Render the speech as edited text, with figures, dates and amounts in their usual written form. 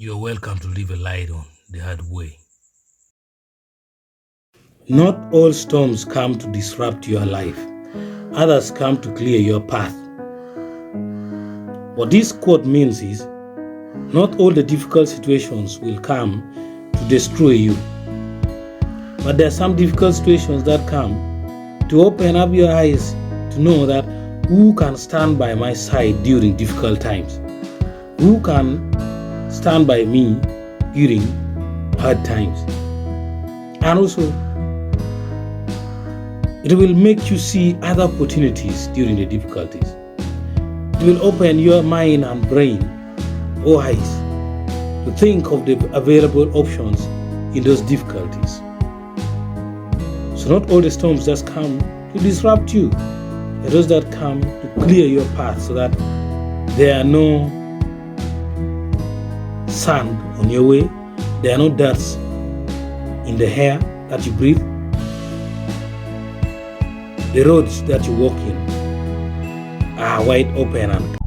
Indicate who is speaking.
Speaker 1: You're welcome to live a light on the hard way.
Speaker 2: Not all storms come to disrupt your life. Others come to clear your path. What this quote means is, not all the difficult situations will come to destroy you. But there are some difficult situations that come to open up your eyes to know that who can stand by my side during difficult times? Who can stand by me during hard times? And also, it will make you see other opportunities during the difficulties. It will open your mind and brain or eyes to think of the available options in those difficulties. So not all the storms just come to disrupt you. There are those that come to clear your path so that there are no sand on your way, there are no dust in the air that you breathe. The roads that you walk in are wide open and